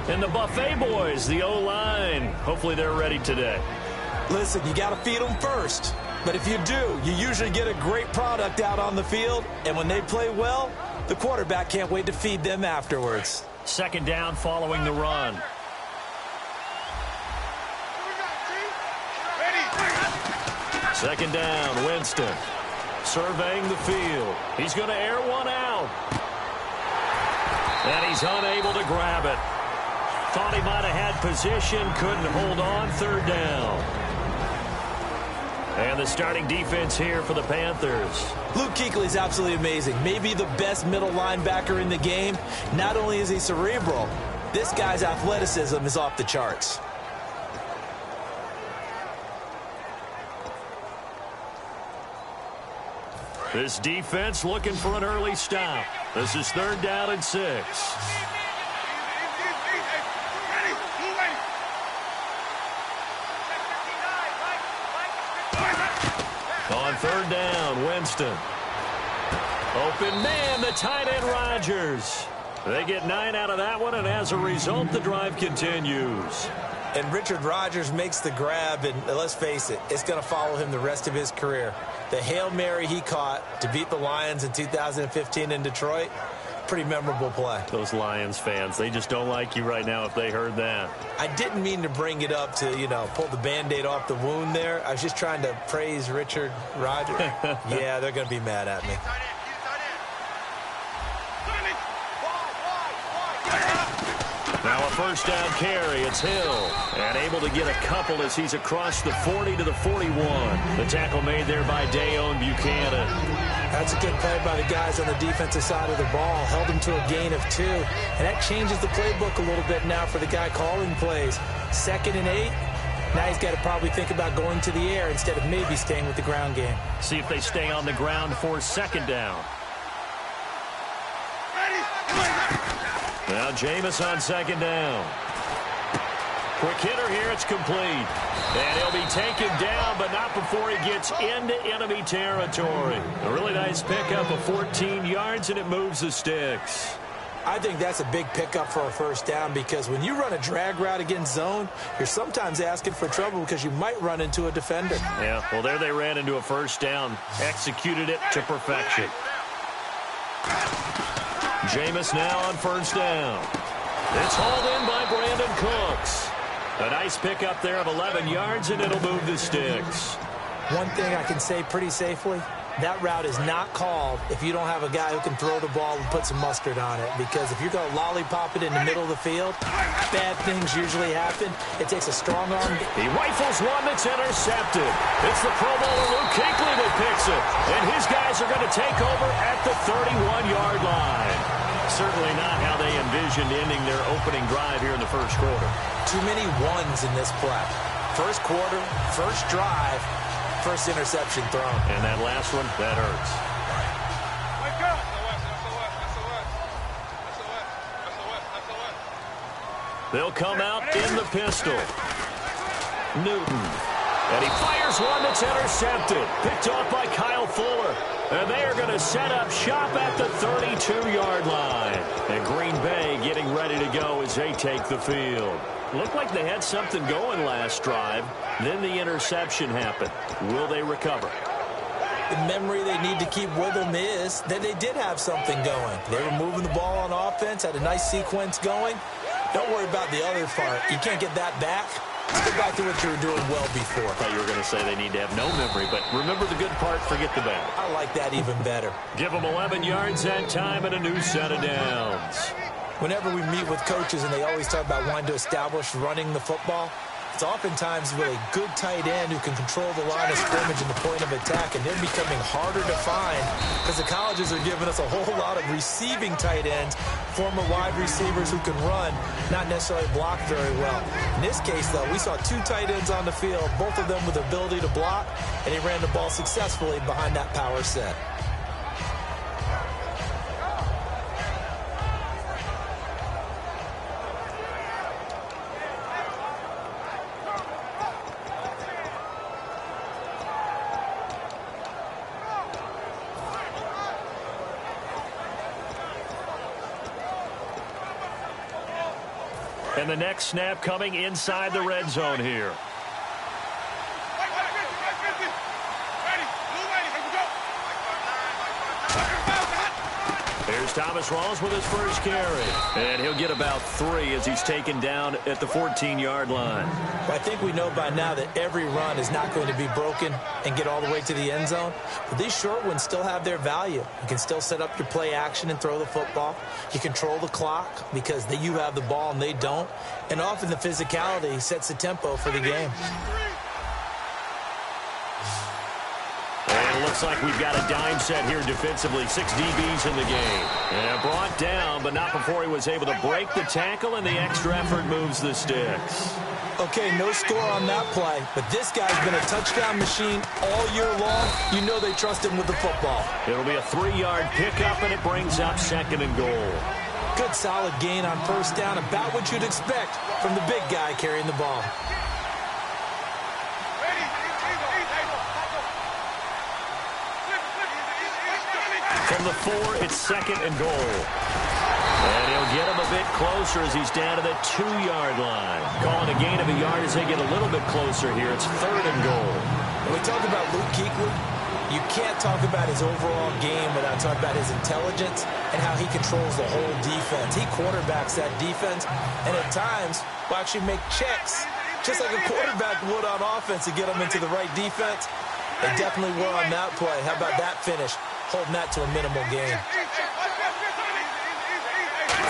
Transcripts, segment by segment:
And the Buffet boys, the O-line, hopefully they're ready today. Listen, you got to feed them first. But if you do, you usually get a great product out on the field. And when they play well, the quarterback can't wait to feed them afterwards. Second down following the run. Second down, Winston. Surveying the field. He's going to air one out. And he's unable to grab it. Thought he might have had position, couldn't hold on. Third down. And the starting defense here for the Panthers. Luke Kuechly is absolutely amazing. Maybe the best middle linebacker in the game. Not only is he cerebral, this guy's athleticism is off the charts. This defense looking for an early stop. This is third down and 6. On third down, Winston. Open man, the tight end Rodgers. They get 9 out of that one, and as a result, the drive continues. And Richard Rodgers makes the grab, and let's face it, it's going to follow him the rest of his career. The Hail Mary he caught to beat the Lions in 2015 in Detroit, pretty memorable play. Those Lions fans, they just don't like you right now if they heard that. I didn't mean to bring it up to, pull the Band-Aid off the wound there. I was just trying to praise Richard Rodgers. Yeah, they're going to be mad at me. Now a first down carry. It's Hill. And able to get a couple as he's across the 40 to the 41. The tackle made there by Dayon Buchanan. That's a good play by the guys on the defensive side of the ball. Held him to a gain of 2. And that changes the playbook a little bit now for the guy calling plays. 2nd and 8. Now he's got to probably think about going to the air instead of maybe staying with the ground game. See if they stay on the ground for second down. Now Jameis on second down. Quick hitter here, it's complete. And he'll be taken down, but not before he gets into enemy territory. A really nice pickup of 14 yards, and it moves the sticks. I think that's a big pickup for a first down because when you run a drag route against zone, you're sometimes asking for trouble because you might run into a defender. Yeah, well, there they ran into a first down. Executed it to perfection. Jameis now on first down. It's hauled in by Brandon Cooks. A nice pickup there of 11 yards, and it'll move the sticks. One thing I can say pretty safely, that route is not called if you don't have a guy who can throw the ball and put some mustard on it. Because if you're going to lollipop it in the middle of the field, bad things usually happen. It takes a strong arm. He rifles one that's intercepted. It's the Pro Bowler Luke Kuechly that picks it. And his guys are going to take over at the 31-yard line. Certainly not how they envisioned ending their opening drive here in the first quarter. Too many ones in this play. First quarter, first drive, first interception thrown. And that last one, that hurts. They'll come out in the pistol. Newton. And he fires one that's intercepted. Picked off by Kyle Fuller. And they are going to set up shop at the 32-yard line. And Green Bay getting ready to go as they take the field. Looked like they had something going last drive. Then the interception happened. Will they recover? The memory they need to keep with them is that they did have something going. They were moving the ball on offense, had a nice sequence going. Don't worry about the other part. You can't get that back. Let's go back to what you were doing well before. I thought you were going to say they need to have no memory, but remember the good part, forget the bad. I like that even better. Give them 11 yards that time and a new set of downs. Whenever we meet with coaches and they always talk about wanting to establish running the football, it's oftentimes with a good tight end who can control the line of scrimmage and the point of attack, and they're becoming harder to find because the colleges are giving us a whole lot of receiving tight ends, former wide receivers who can run, not necessarily block very well. In this case, though, we saw 2 tight ends on the field, both of them with the ability to block, and he ran the ball successfully behind that power set. And the next snap coming inside the red zone here. Here's Thomas Rawls with his first carry. And he'll get about 3 as he's taken down at the 14-yard line. Well, I think we know by now that every run is not going to be broken and get all the way to the end zone. But these short ones still have their value. You can still set up your play action and throw the football. You control the clock because you have the ball and they don't. And often the physicality sets the tempo for the game. And it looks like we've got a dime set here defensively. 6 DBs in the game. And brought down, but not before he was able to break the tackle, and the extra effort moves the sticks. Okay, no score on that play, but this guy's been a touchdown machine all year long. You know they trust him with the football. It'll be a 3-yard pickup, and it brings up 2nd and goal. Good solid gain on first down, about what you'd expect from the big guy carrying the ball. From the 4, it's 2nd and goal. And he'll get him a bit closer as he's down to the 2-yard line. Calling a gain of a yard as they get a little bit closer here. It's 3rd and goal. When we talk about Luke Kuechly, you can't talk about his overall game without talking about his intelligence and how he controls the whole defense. He quarterbacks that defense and at times will actually make checks just like a quarterback would on offense to get them into the right defense. They definitely were on that play. How about that finish? Holding that to a minimal gain.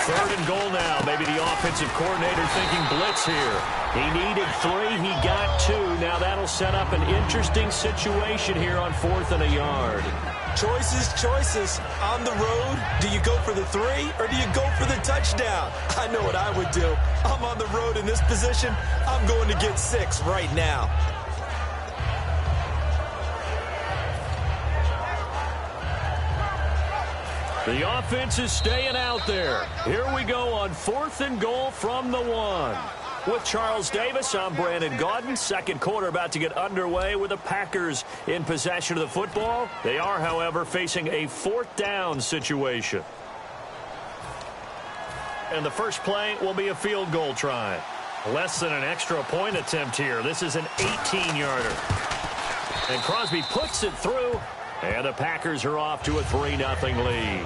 3rd and goal now. Maybe the offensive coordinator thinking blitz here. He needed 3. He got 2. Now that'll set up an interesting situation here on 4th and a yard. Choices. On the road, do you go for the 3 or do you go for the touchdown? I know what I would do. I'm on the road in this position. I'm going to get 6 right now. The offense is staying out there. Here we go on 4th and goal from the 1. With Charles Davis, I'm Brandon Gaudin. Second quarter about to get underway with the Packers in possession of the football. They are, however, facing a 4th down situation. And the first play will be a field goal try. Less than an extra point attempt here. This is an 18-yarder. And Crosby puts it through. And the Packers are off to a 3-0 lead.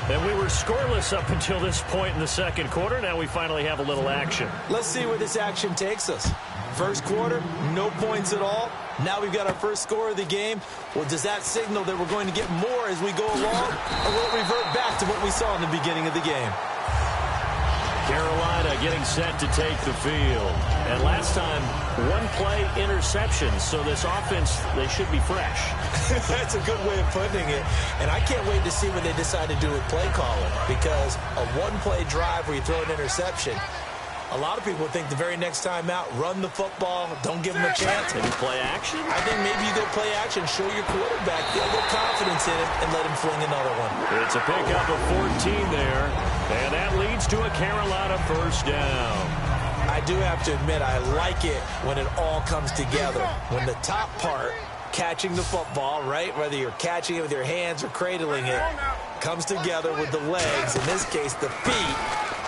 And we were scoreless up until this point in the second quarter. Now we finally have a little action. Let's see where this action takes us. First quarter, no points at all. Now we've got our first score of the game. Well, does that signal that we're going to get more as we go along? Or will it revert back to what we saw in the beginning of the game? Carolina getting set to take the field. And last time, 1-play interception. So this offense, they should be fresh. That's a good way of putting it. And I can't wait to see what they decide to do with play calling. Because a 1-play drive where you throw an interception, a lot of people think the very next time out, run the football, don't give them a chance. Maybe play action? I think maybe you go play action, show your quarterback, get a little confidence in him, and let him fling another one. It's a pickup of 14 there, and that leads to a Carolina first down. I do have to admit, I like it when it all comes together. When the top part, catching the football, right, whether you're catching it with your hands or cradling it, comes together with the legs, in this case the feet,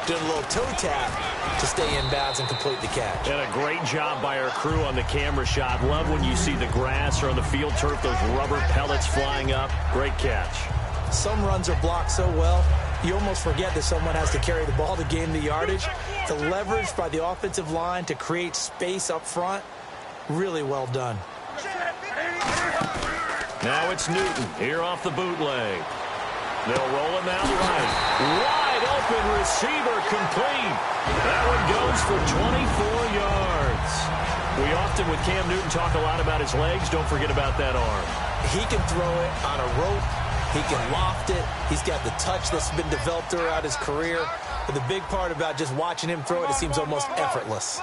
doing a little toe tap to stay in bounds and complete the catch. And a great job by our crew on the camera shot. Love when you see the grass or on the field turf, those rubber pellets flying up. Great catch. Some runs are blocked so well, you almost forget that someone has to carry the ball to gain the yardage. The leverage by the offensive line to create space up front, really well done. Now it's Newton here off the bootleg. They'll roll him out right. Wide open receiver complete. That one goes for 24 yards. We often, with Cam Newton, talk a lot about his legs. Don't forget about that arm. He can throw it on a rope. He can loft it. He's got the touch that's been developed throughout his career. But the big part about just watching him throw it, it seems almost effortless.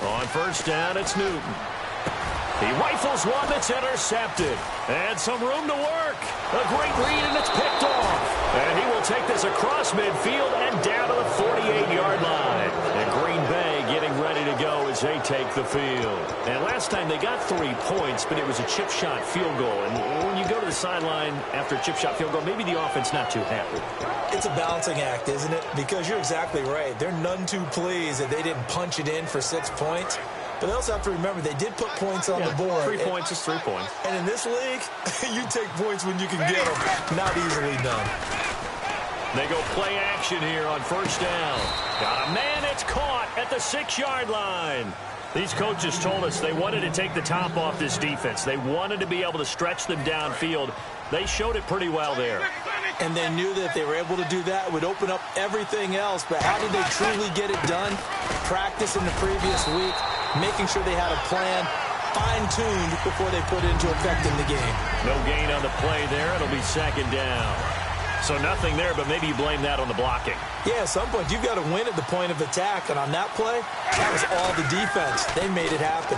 On first down, it's Newton. He rifles one that's intercepted. And some room to work. A great read, and it's picked off. And he will take this across midfield and down to the 48-yard line. And Green Bay getting ready to go as they take the field. And last time they got 3 points, but it was a chip shot field goal. And when you go to the sideline after a chip shot field goal, maybe the offense not too happy. It's a balancing act, isn't it? Because you're exactly right. They're none too pleased that they didn't punch it in for 6 points. But they also have to remember they did put points on the board. 3 points is 3 points. And in this league, you take points when you can get them. Not easily done. They go play action here on first down. Got a man, it's caught at the 6-yard line. These coaches told us they wanted to take the top off this defense. They wanted to be able to stretch them downfield. They showed it pretty well there. And they knew that if they were able to do that, it would open up everything else. But how did they truly get it done? Practice in the previous week, making sure they had a plan, fine-tuned before they put it into effect in the game. No gain on the play there. It'll be second down. So nothing there, but maybe you blame that on the blocking. Yeah, at some point, you've got to win at the point of attack. And on that play, that was all the defense. They made it happen.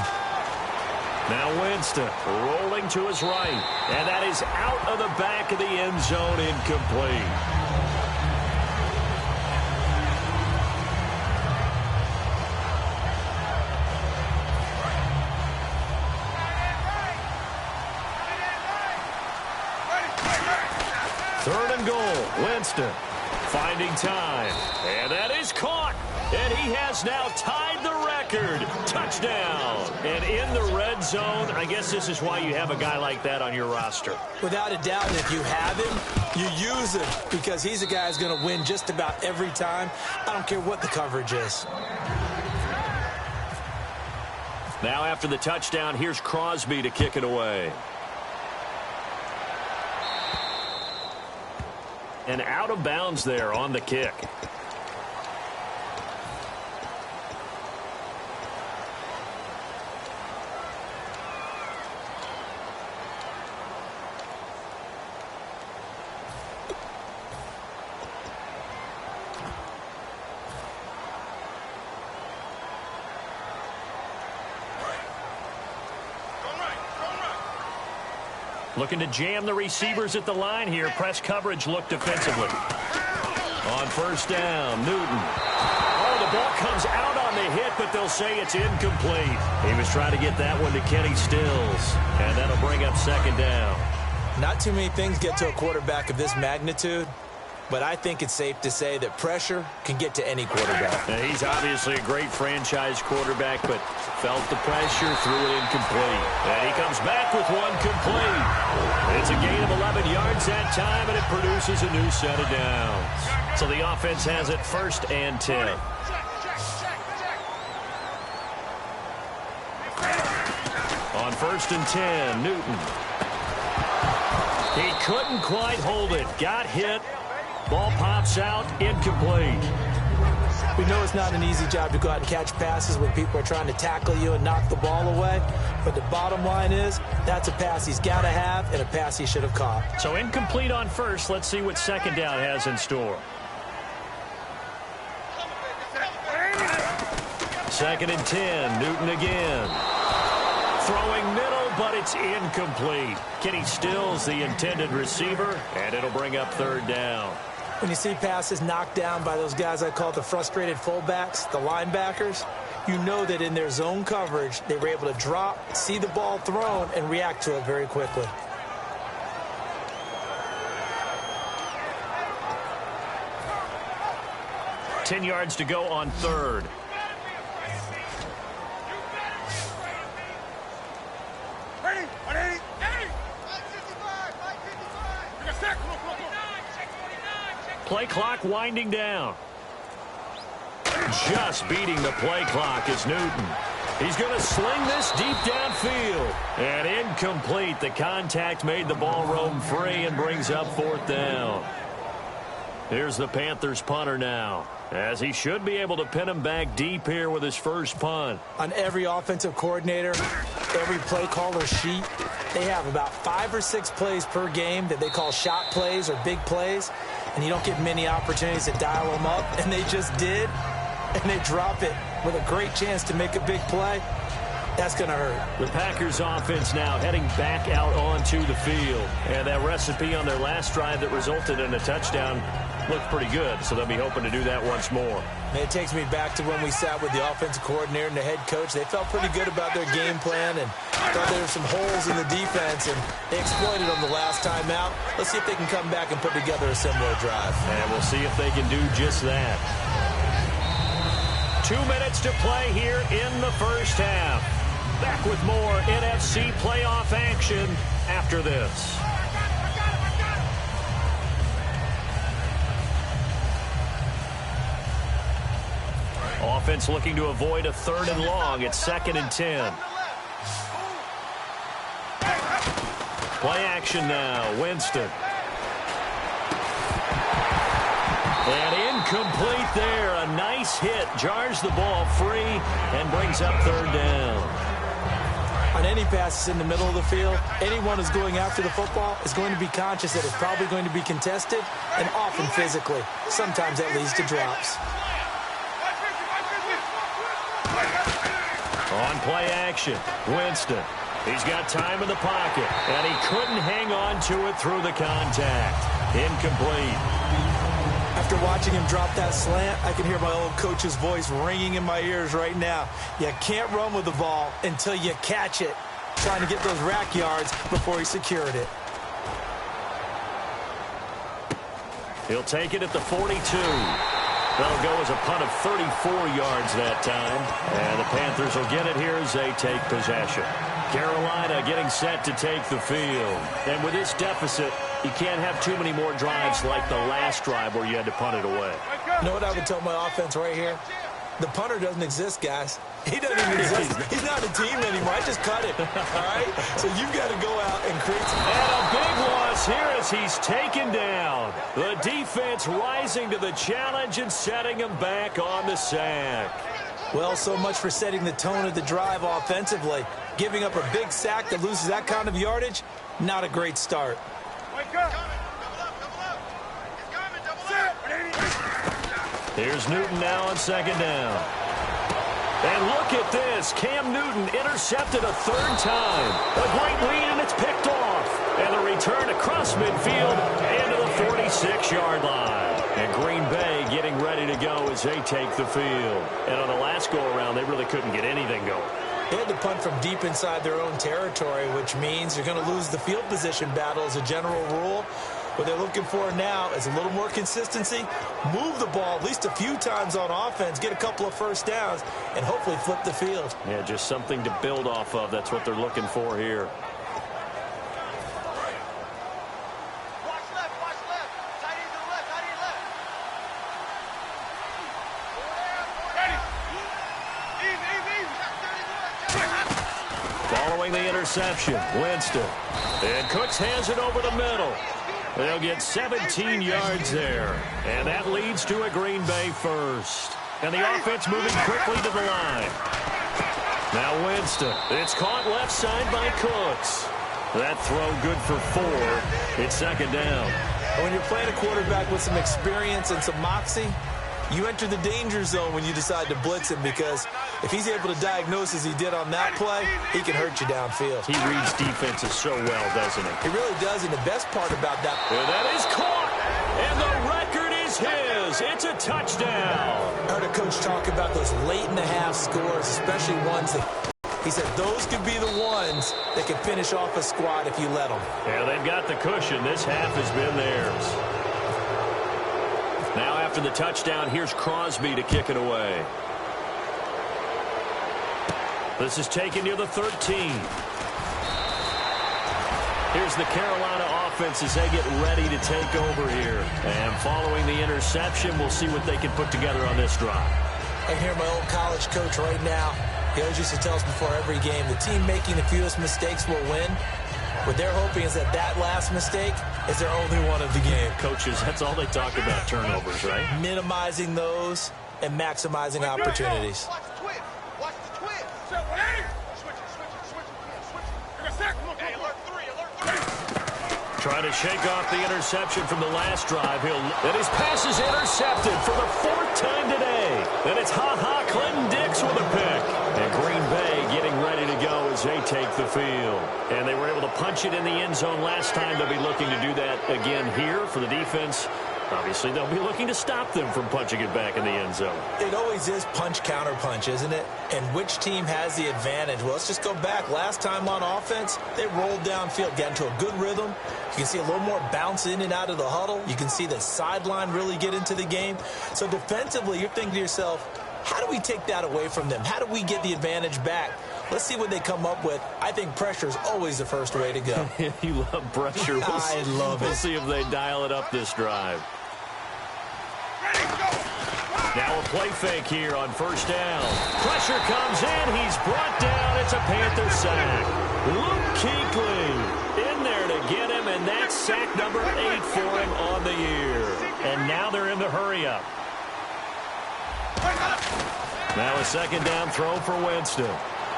Now Winston rolling to his right. And that is out of the back of the end zone, incomplete. Third and goal, Winston finding time, and that is caught, and he has now tied the record. Touchdown, and in the red zone. I guess this is why you have a guy like that on your roster. Without a doubt, if you have him, you use him, because he's a guy who's going to win just about every time. I don't care what the coverage is. Now after the touchdown, here's Crosby to kick it away. And out of bounds there on the kick. Looking to jam the receivers at the line here. Press coverage look defensively. On first down, Newton. Oh, the ball comes out on the hit, but they'll say it's incomplete. He was trying to get that one to Kenny Stills, and that'll bring up second down. Not too many things get to a quarterback of this magnitude, but I think it's safe to say that pressure can get to any quarterback. Now, he's obviously a great franchise quarterback, but felt the pressure, threw it incomplete. And he comes back with one complete. It's a gain of 11 yards that time, and it produces a new set of downs. So the offense has it 1st and 10. On 1st and 10, Newton. He couldn't quite hold it. Got hit. Ball pops out, incomplete. We know it's not an easy job to go out and catch passes when people are trying to tackle you and knock the ball away. But the bottom line is, that's a pass he's got to have and a pass he should have caught. So incomplete on first. Let's see what second down has in store. 2nd and 10, Newton again. Throwing middle, but it's incomplete. Kenny Stills, the intended receiver, and it'll bring up 3rd down. When you see passes knocked down by those guys I call the frustrated fullbacks, the linebackers, you know that in their zone coverage, they were able to drop, see the ball thrown, and react to it very quickly. Ten yards to go on 3rd. Play clock winding down. Just beating the play clock is Newton. He's going to sling this deep downfield. And incomplete. The contact made the ball roam free and brings up 4th down. Here's the Panthers punter now, as he should be able to pin him back deep here with his first punt. On every offensive coordinator, every play caller sheet, they have about 5 or 6 plays per game that they call shot plays or big plays. And you don't get many opportunities to dial them up, and they just did, and they drop it with a great chance to make a big play. That's going to hurt. The Packers offense now heading back out onto the field. And that recipe on their last drive that resulted in a touchdown looked pretty good, so they'll be hoping to do that once more. It takes me back to when we sat with the offensive coordinator and the head coach. They felt pretty good about their game plan and thought there were some holes in the defense, and they exploited them the last time out. Let's see if they can come back and put together a similar drive. And we'll see if they can do just that. 2 minutes to play here in the first half. Back with more NFC playoff action after this. Offense looking to avoid a 3rd and long. It's 2nd and 10. Play action now. Winston. And incomplete there. A nice hit. Jars the ball free and brings up 3rd down. On any passes in the middle of the field, anyone who's going after the football is going to be conscious that it's probably going to be contested and often physically. Sometimes that leads to drops. On play action, Winston. He's got time in the pocket, and he couldn't hang on to it through the contact. Incomplete. After watching him drop that slant, I can hear my old coach's voice ringing in my ears right now. You can't run with the ball until you catch it. Trying to get those rack yards before he secured it. He'll take it at the 42. That'll go as a punt of 34 yards that time. And the Panthers will get it here as they take possession. Carolina getting set to take the field. And with this deficit, you can't have too many more drives like the last drive where you had to punt it away. You know what I would tell my offense right here? The punter doesn't exist, guys. He doesn't even exist. He's not a team anymore. I just cut it. All right? So you've got to go out and create some... And a big loss here as he's taken down. The defense rising to the challenge and setting him back on the sack. Well, so much for setting the tone of the drive offensively. Giving up a big sack that loses that kind of yardage, not a great start. Here's Newton now on 2nd down. And look at this. Cam Newton intercepted a 3rd time. A great lead, and it's picked off. And the return across midfield and to the 46-yard line. And Green Bay getting ready to go as they take the field. And on the last go-around, they really couldn't get anything going. They had to punt from deep inside their own territory, which means you're going to lose the field position battle as a general rule. What they're looking for now is a little more consistency, move the ball at least a few times on offense, get a couple of first downs, and hopefully flip the field. Yeah, just something to build off of. That's what they're looking for here. Following the interception, Winston. And Cooks hands it over the middle. They'll get 17 yards there. And that leads to a Green Bay first. And the offense moving quickly to the line. Now Winston. It's caught left side by Cooks. That throw good for 4. It's 2nd down. When you're playing a quarterback with some experience and some moxie, you enter the danger zone when you decide to blitz him, because if he's able to diagnose as he did on that play, he can hurt you downfield. He reads defenses so well, doesn't he? He really does, and the best part about that... And that is caught, and the record is his. It's a touchdown. I heard a coach talk about those late-in-the-half scores, especially ones that... He said those could be the ones that could finish off a squad if you let them. Yeah, they've got the cushion. This half has been theirs. Now after the touchdown, here's Crosby to kick it away. This is taken near the 13. Here's the Carolina offense as they get ready to take over here. And following the interception, we'll see what they can put together on this drive. I hear my old college coach right now. He always used to tell us before every game, the team making the fewest mistakes will win. What they're hoping is that that last mistake is their only one of the game. Coaches, that's all they talk about, turnovers, right? Minimizing those and maximizing opportunities. Watch the twist. Watch the twist. Hey, alert 3. Trying to shake off the interception from the last drive. And his pass is intercepted for the 4th time today. And it's Clinton Dix with a pick. And Green Bay getting ready to go as they take the field. And they were able to punch it in the end zone last time. They'll be looking to do that again here for the defense. Obviously, they'll be looking to stop them from punching it back in the end zone. It always is punch-counter-punch, isn't it? And which team has the advantage? Well, let's just go back. Last time on offense, they rolled downfield, got into a good rhythm. You can see a little more bounce in and out of the huddle. You can see the sideline really get into the game. So defensively, you're thinking to yourself, how do we take that away from them? How do we get the advantage back? Let's see what they come up with. I think pressure is always the first way to go. You love pressure. I love it. We'll see if they dial it up this drive. Now a play fake here on first down. Pressure comes in. He's brought down. It's a Panther sack. Luke Kuechly in there to get him, and that's sack number 8 for him on the year. And now they're in the hurry-up. Now a second down throw for Winston.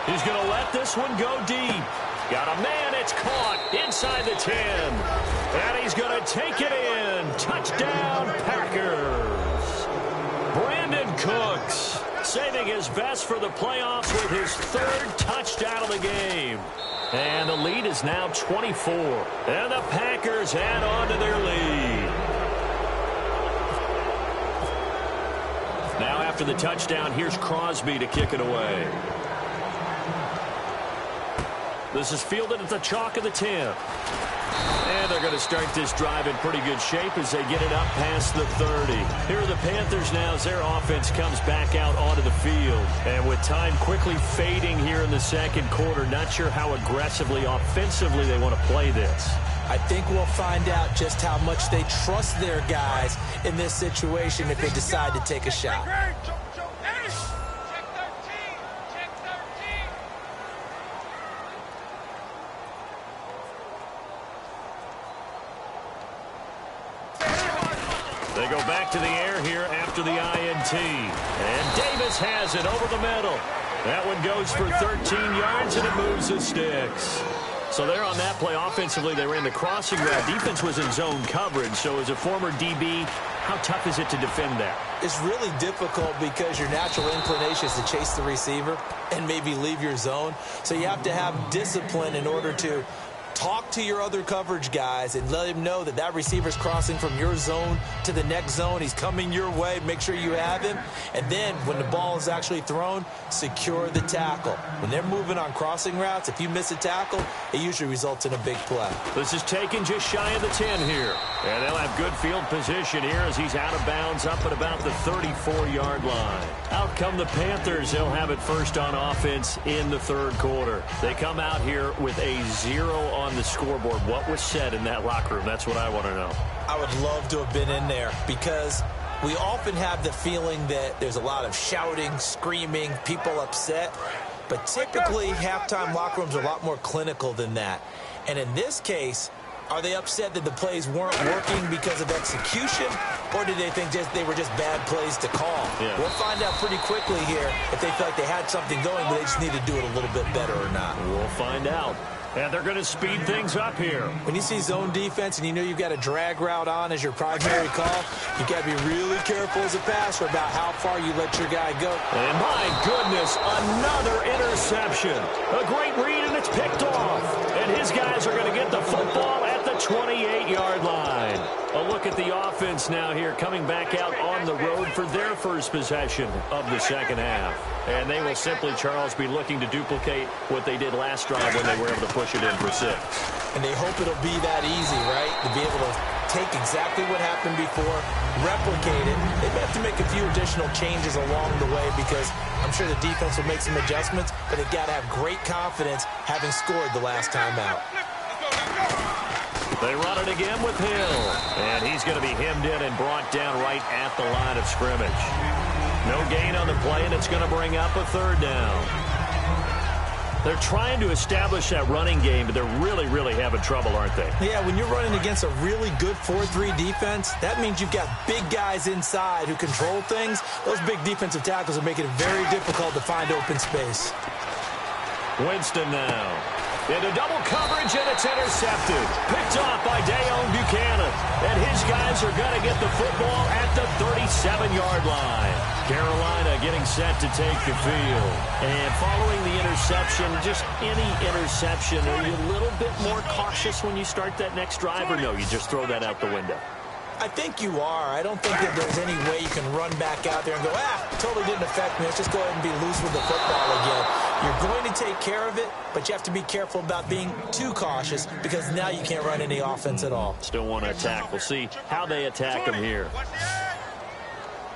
He's going to let this one go deep. Got a man. It's caught inside the 10. And he's going to take it in. Touchdown, Packers. Brandon Cooks saving his best for the playoffs with his 3rd touchdown of the game. And the lead is now 24. And the Packers add on to their lead. Now after the touchdown, here's Crosby to kick it away. This is fielded at the chalk of the 10. And they're going to start this drive in pretty good shape as they get it up past the 30. Here are the Panthers now as their offense comes back out onto the field. And with time quickly fading here in the second quarter, not sure how aggressively, offensively they want to play this. I think we'll find out just how much they trust their guys in this situation if they decide to take a shot. They go back to the air here after the INT. And Davis has it over the middle. That one goes for 13 yards, and it moves the sticks. So there on that play, offensively, they ran the crossing route. Defense was in zone coverage. So as a former DB, how tough is it to defend that? It's really difficult because your natural inclination is to chase the receiver and maybe leave your zone. So you have to have discipline in order to talk to your other coverage guys and let him know that that receiver's crossing from your zone to the next zone. He's coming your way. Make sure you have him. And then when the ball is actually thrown, secure the tackle. When they're moving on crossing routes, if you miss a tackle, it usually results in a big play. This is taken just shy of the 10 here. And they'll have good field position here as he's out of bounds up at about the 34-yard line. Out come the Panthers. They'll have it first on offense in the third quarter. They come out here with a 0 on the scoreboard. What was said in that locker room? That's what I want to know. I would love to have been in there because we often have the feeling that there's a lot of shouting, screaming, people upset. But typically, halftime locker rooms are a lot more clinical than that. And in this case, are they upset that the plays weren't working because of execution, or did they think they were just bad plays to call? Yeah. We'll find out pretty quickly here if they felt like they had something going, but they just need to do it a little bit better or not. We'll find out. And they're going to speed things up here. When you see zone defense and you know you've got a drag route on as your primary call, you got to be really careful as a passer about how far you let your guy go. And my goodness, another interception. A great read, and it's picked off. And his guys are going to get the football at the 28-yard line. A look at the offense now here, coming back out on the road for their first possession of the second half. And they will simply, Charles, be looking to duplicate what they did last drive when they were able to push it in for 6. And they hope it'll be that easy, right? To be able to take exactly what happened before, replicate it. They may have to make a few additional changes along the way because I'm sure the defense will make some adjustments, but they've got to have great confidence having scored the last time out. They run it again with Hill. And he's going to be hemmed in and brought down right at the line of scrimmage. No gain on the play, and it's going to bring up a third down. They're trying to establish that running game, but they're really, really having trouble, aren't they? Yeah, when you're running against a really good 4-3 defense, that means you've got big guys inside who control things. Those big defensive tackles are making it very difficult to find open space. Winston now. Into double coverage, and it's intercepted. Picked off by Deone Bucannon. And his guys are going to get the football at the 37-yard line. Carolina getting set to take the field. And following the interception, just any interception, are you a little bit more cautious when you start that next drive, or no, you just throw that out the window? I think you are. I don't think that there's any way you can run back out there and go, totally didn't affect me. Let's just go ahead and be loose with the football again. You're going to take care of it, but you have to be careful about being too cautious because now you can't run any offense at all. Still want to attack. We'll see how they attack him here.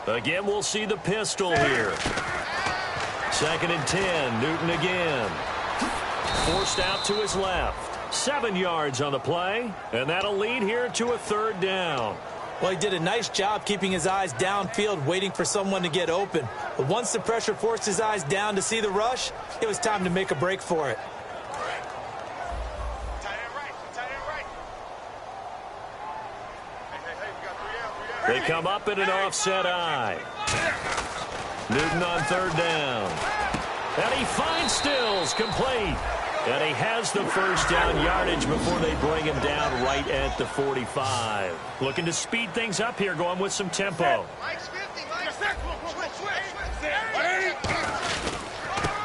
Again, we'll see the pistol here. 2nd and 10. Newton again. Forced out to his left. 7 yards on the play, and that'll lead here to a 3rd down. Well, he did a nice job keeping his eyes downfield, waiting for someone to get open. But once the pressure forced his eyes down to see the rush, it was time to make a break for it. They come up in an offset eye. Newton on 3rd down. And he finds Stills, complete. And he has the 1st down yardage before they bring him down right at the 45. Looking to speed things up here, going with some tempo.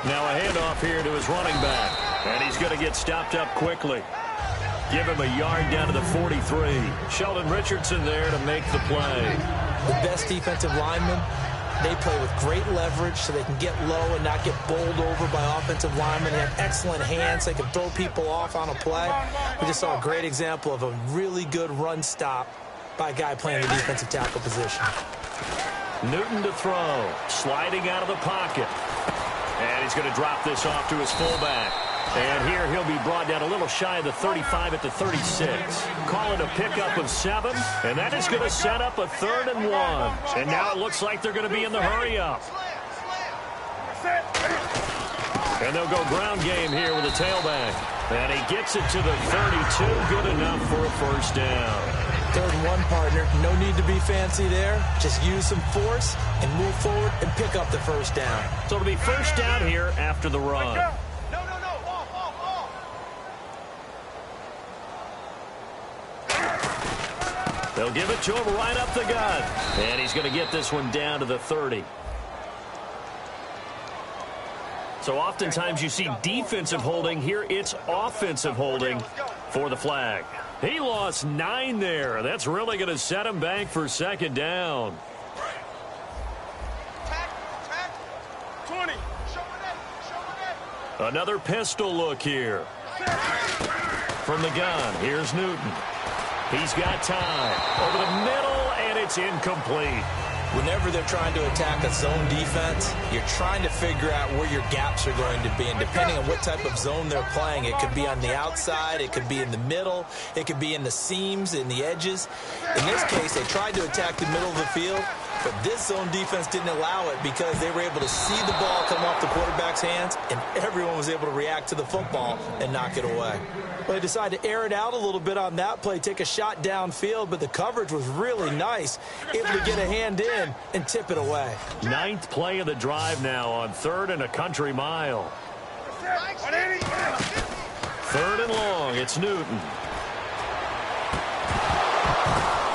Now a handoff here to his running back. And he's going to get stopped up quickly. Give him a yard down to the 43. Sheldon Richardson there to make the play. The best defensive linemen, they play with great leverage so they can get low and not get bowled over by offensive linemen. They have excellent hands. They can throw people off on a play. We just saw a great example of a really good run stop by a guy playing the defensive tackle position. Newton to throw. Sliding out of the pocket. And he's going to drop this off to his fullback. And here he'll be brought down a little shy of the 35 at the 36. Call it a pickup of 7, and that is going to set up a 3rd and 1. And now it looks like they're going to be in the hurry-up. And they'll go ground game here with a tailback. And he gets it to the 32, good enough for a 1st down. 3rd and 1, partner. No need to be fancy there. Just use some force and move forward and pick up the 1st down. So it'll be 1st down here after the run. They'll give it to him right up the gut. And he's going to get this one down to the 30. So oftentimes you see defensive holding. Here it's offensive holding for the flag. He lost 9 there. That's really going to set him back for 2nd down. 20. Another pistol look here. From the gun, here's Newton. He's got time. Over the middle, and it's incomplete. Whenever they're trying to attack a zone defense, you're trying to figure out where your gaps are going to be. And depending on what type of zone they're playing, it could be on the outside, it could be in the middle, it could be in the seams, in the edges. In this case, they tried to attack the middle of the field, but this zone defense didn't allow it because they were able to see the ball come off the quarterback's hands, and everyone was able to react to the football and knock it away. Well, they decided to air it out a little bit on that play, take a shot downfield, but the coverage was really nice, able to get a hand in and tip it away. 9th play of the drive now on 3rd and a country mile. 3rd and long, it's Newton.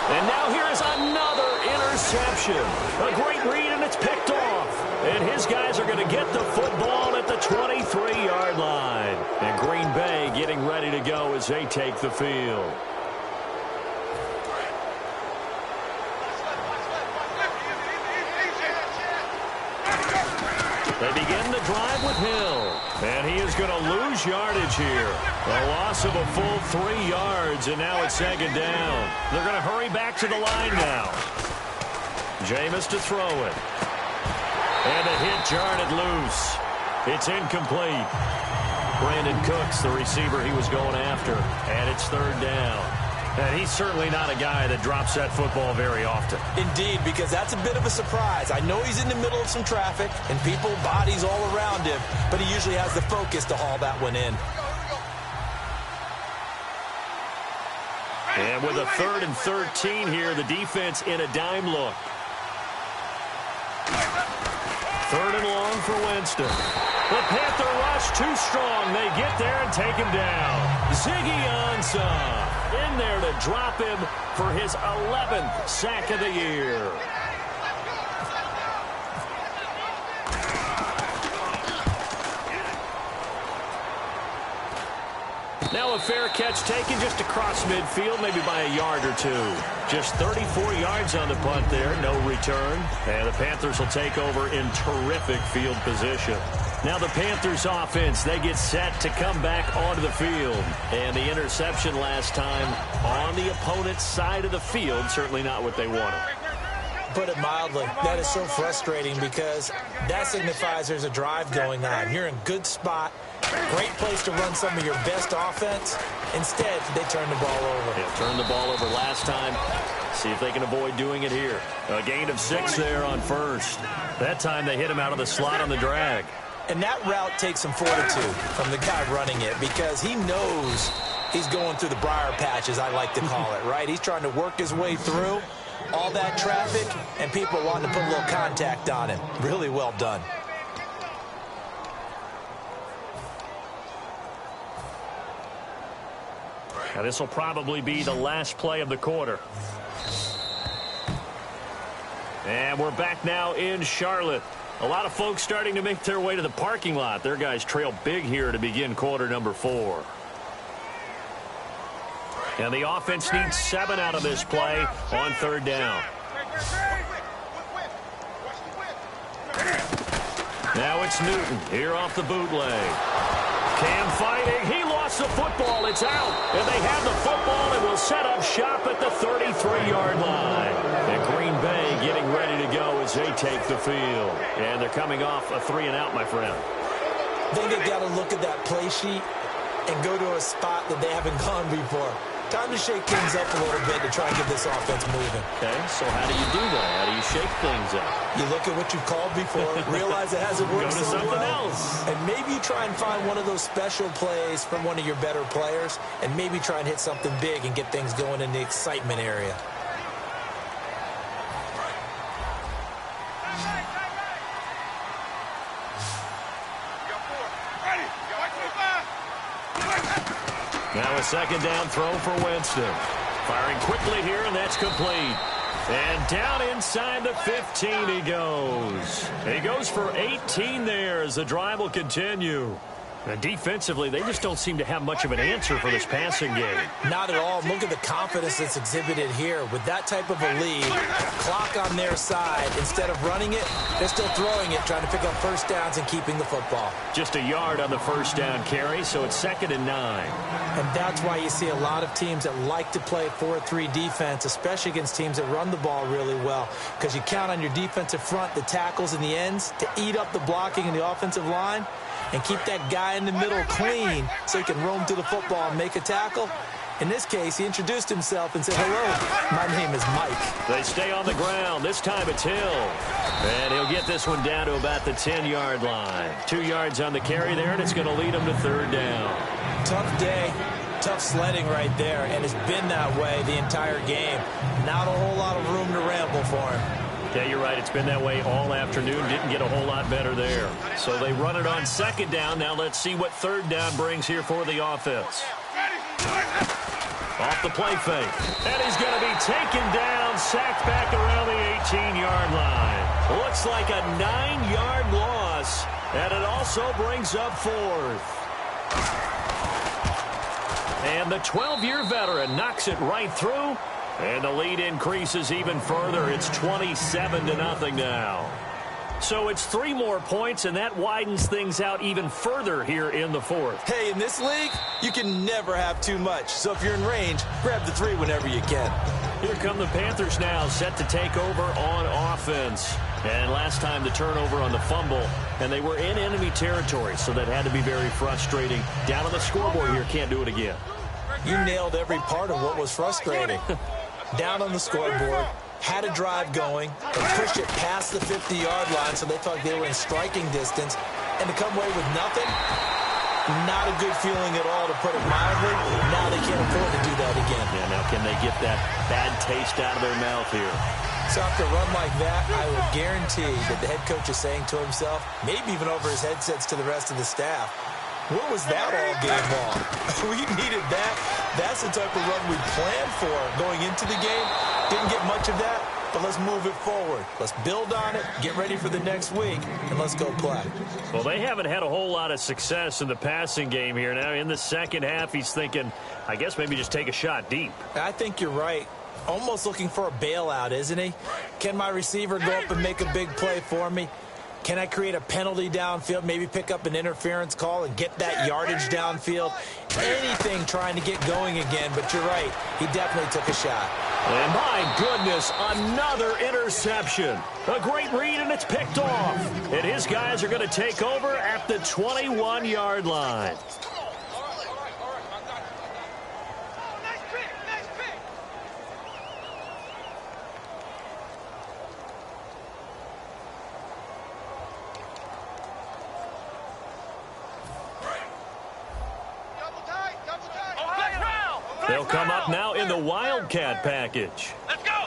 And now here is another interception. A great read, and it's picked off. And his guys are going to get the football at the 23-yard line. And Green Bay getting ready to go as they take the field. They begin the drive with Hill. And he is going to lose yardage here. A loss of a full 3 yards, and now it's 2nd down. They're going to hurry back to the line now. Jameis to throw it. And the hit jarred it loose. It's incomplete. Brandon Cooks, the receiver he was going after. And it's 3rd down. And he's certainly not a guy that drops that football very often. Indeed, because that's a bit of a surprise. I know he's in the middle of some traffic and people, bodies all around him, but he usually has the focus to haul that one in. And with a 3rd and 13 here, the defense in a dime look. 3rd and long for Winston. The Panther rush too strong. They get there and take him down. Ziggy Ansah in there to drop him for his 11th sack of the year. Now a fair catch taken just across midfield, maybe by a yard or two. Just 34 yards on the punt there, no return. And the Panthers will take over in terrific field position. Now the Panthers offense, they get set to come back onto the field. And the interception last time on the opponent's side of the field, certainly not what they wanted. Put it mildly, that is so frustrating because that signifies there's a drive going on. You're in a good spot, great place to run some of your best offense. Instead, they turn the ball over. Yeah, turned the ball over last time. See if they can avoid doing it here. A gain of 6 there on first. That time they hit him out of the slot on the drag. And that route takes some fortitude from the guy running it because he knows he's going through the briar patch, as I like to call it, right? He's trying to work his way through all that traffic, and people wanting to put a little contact on him. Really well done. Now this will probably be the last play of the quarter. And we're back now in Charlotte. A lot of folks starting to make their way to the parking lot. Their guys trail big here to begin quarter number 4. And the offense needs 7 out of this play on 3rd down. Now it's Newton here off the bootleg. Cam fighting. He lost the football. It's out. And they have the football and will set up shop at the 33-yard line. And Green Bay getting ready to go as they take the field. And they're coming off a 3-and-out, my friend. I think they've got to look at that play sheet and go to a spot that they haven't gone before. Time to shake things up a little bit to try and get this offense moving. Okay, so how do you do that? How do you shake things up? You look at what you've called before, realize it hasn't worked Go to so something well, else. and maybe you try and find one of those special plays from one of your better players, and maybe try and hit something big and get things going in the excitement area. Now a 2nd down throw for Winston. Firing quickly here, and that's complete. And down inside the 15 he goes. He goes for 18 there as the drive will continue. And defensively, they just don't seem to have much of an answer for this passing game. Not at all. Look at the confidence that's exhibited here. With that type of a lead, clock on their side, instead of running it, they're still throwing it, trying to pick up first downs and keeping the football. Just a yard on the first down carry, so it's 2nd and 9. And that's why you see a lot of teams that like to play 4-3 defense, especially against teams that run the ball really well, because you count on your defensive front, the tackles and the ends, to eat up the blocking in the offensive line and keep that guy in the middle clean so he can roam to the football and make a tackle. In this case, he introduced himself and said, "Hello, my name is Mike." They stay on the ground. This time it's Hill. And he'll get this one down to about the 10-yard line. 2 yards on the carry there, and it's going to lead him to 3rd down. Tough day, tough sledding right there, and it's been that way the entire game. Not a whole lot of room to ramble for him. Yeah, you're right. It's been that way all afternoon. Didn't get a whole lot better there. So they run it on 2nd down. Now let's see what 3rd down brings here for the offense. Off the play fake. And he's going to be taken down, sacked back around the 18-yard line. Looks like a 9-yard loss. And it also brings up 4th. And the 12-year veteran knocks it right through. And the lead increases even further. It's 27-0 now. So it's 3 more points, and that widens things out even further here in the 4th. Hey, in this league, you can never have too much. So if you're in range, grab the 3 whenever you can. Here come the Panthers now, set to take over on offense. And last time the turnover on the fumble, and they were in enemy territory, so that had to be very frustrating. Down on the scoreboard here, can't do it again. You nailed every part of what was frustrating. Down on the scoreboard, had a drive going, and pushed it past the 50-yard line so they thought they were in striking distance, and to come away with nothing, not a good feeling at all, to put it mildly. Now they can't afford to do that again. Yeah, now can they get that bad taste out of their mouth here? So after a run like that, I would guarantee that the head coach is saying to himself, maybe even over his headsets to the rest of the staff, where was that all game long? We needed that. That's the type of run we planned for going into the game. Didn't get much of that. but let's move it forward. Let's build on it, get ready for the next week, and let's go play. Well, they haven't had a whole lot of success in the passing game here. Now, in the second half, he's thinking, I guess maybe just take a shot deep. I think you're right. Almost looking for a bailout, isn't he? Can my receiver go up and make a big play for me? Can I create a penalty downfield, maybe pick up an interference call and get that yardage downfield? Anything trying to get going again, but you're right. He definitely took a shot. And my goodness, another interception. A great read, and it's picked off. And his guys are going to take over at the 21-yard line. They'll come up now in the Wildcat package. Let's go.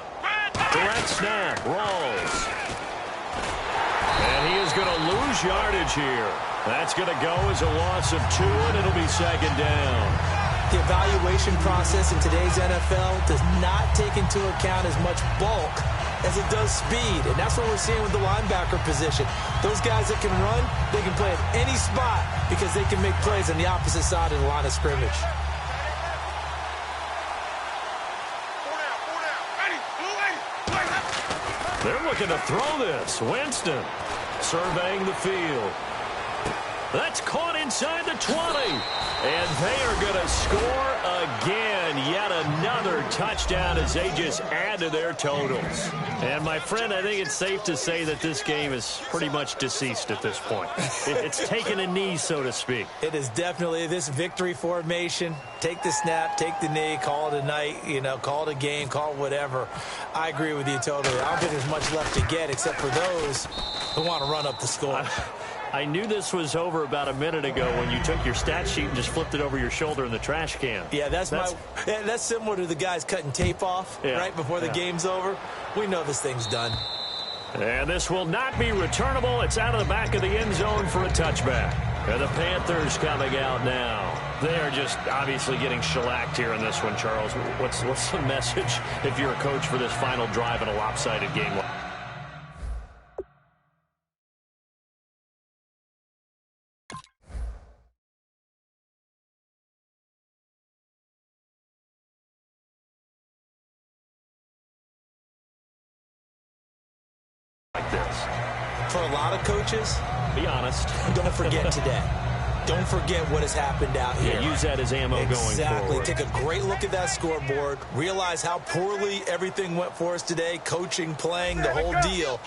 Direct snap, rolls. And he is going to lose yardage here. That's going to go as a loss of 2, and it'll be second down. The evaluation process in today's NFL does not take into account as much bulk as it does speed, and that's what we're seeing with the linebacker position. Those guys that can run, they can play at any spot because they can make plays on the opposite side of the line of scrimmage. They're looking to throw this. Winston surveying the field. That's caught inside the 20. And they are going to score again. Yet another touchdown as they just add to their totals. And, my friend, I think it's safe to say that this game is pretty much deceased at this point. It's taken a knee, so to speak. It is definitely this victory formation. Take the snap, take the knee, call it a night, call it a game, call it whatever. I agree with you totally. I don't think there's much left to get except for those who want to run up the score. I knew this was over about a minute ago when you took your stat sheet and just flipped it over your shoulder in the trash can. Yeah, that's similar to the guys cutting tape off right before the game's over. We know this thing's done. And this will not be returnable. It's out of the back of the end zone for a touchback. And the Panthers coming out now. They are just obviously getting shellacked here in this one, Charles. What's the message if you're a coach for this final drive in a lopsided game? Like this. For a lot of coaches, be honest. Don't forget today. Don't forget what has happened out here. Yeah, use that as ammo going forward. Exactly. Take a great look at that scoreboard. Realize how poorly everything went for us today. Coaching, playing, the whole deal.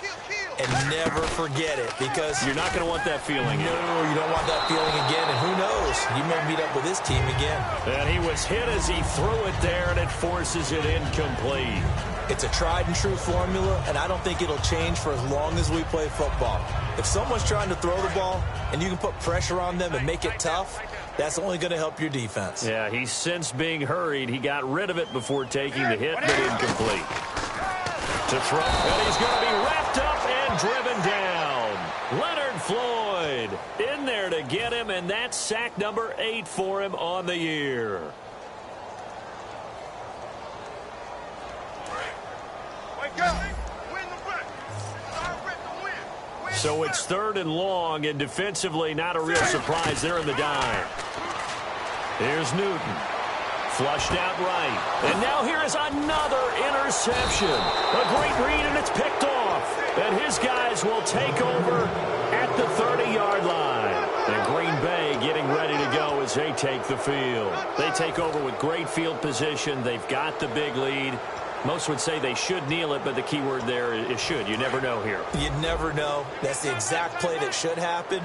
And never forget it because you're not going to want that feeling. No, you don't want that feeling again. And who knows? You may meet up with this team again. And he was hit as he threw it there, and it forces it incomplete. It's a tried-and-true formula, and I don't think it'll change for as long as we play football. If someone's trying to throw the ball and you can put pressure on them and make it tough, that's only going to help your defense. Yeah, he's since being hurried. He got rid of it before taking the hit, but incomplete. To throw, and he's going to be wrapped up and driven down. Leonard Floyd in there to get him, and that's sack number 8 for him on the year. So it's 3rd and long, and defensively not a real surprise. They're in the dime. Here's Newton. Flushed out right. And now here is another interception. A great read, and it's picked off. And his guys will take over at the 30-yard line. And Green Bay getting ready to go as they take the field. They take over with great field position. They've got the big lead. Most would say they should kneel it, but the key word there is should. You never know here. You never know. That's the exact play that should happen.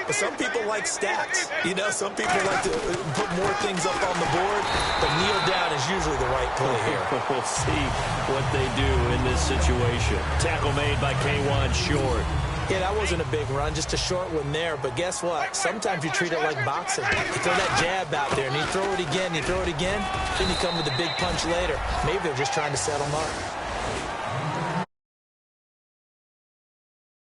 But some people like stats. Some people like to put more things up on the board, but kneel down is usually the right play here. We'll see what they do in this situation. Tackle made by K'Wan Short. Yeah, that wasn't a big run, just a short one there. But guess what? Sometimes you treat it like boxing. You throw that jab out there, and you throw it again, then you come with a big punch later. Maybe they're just trying to set them up.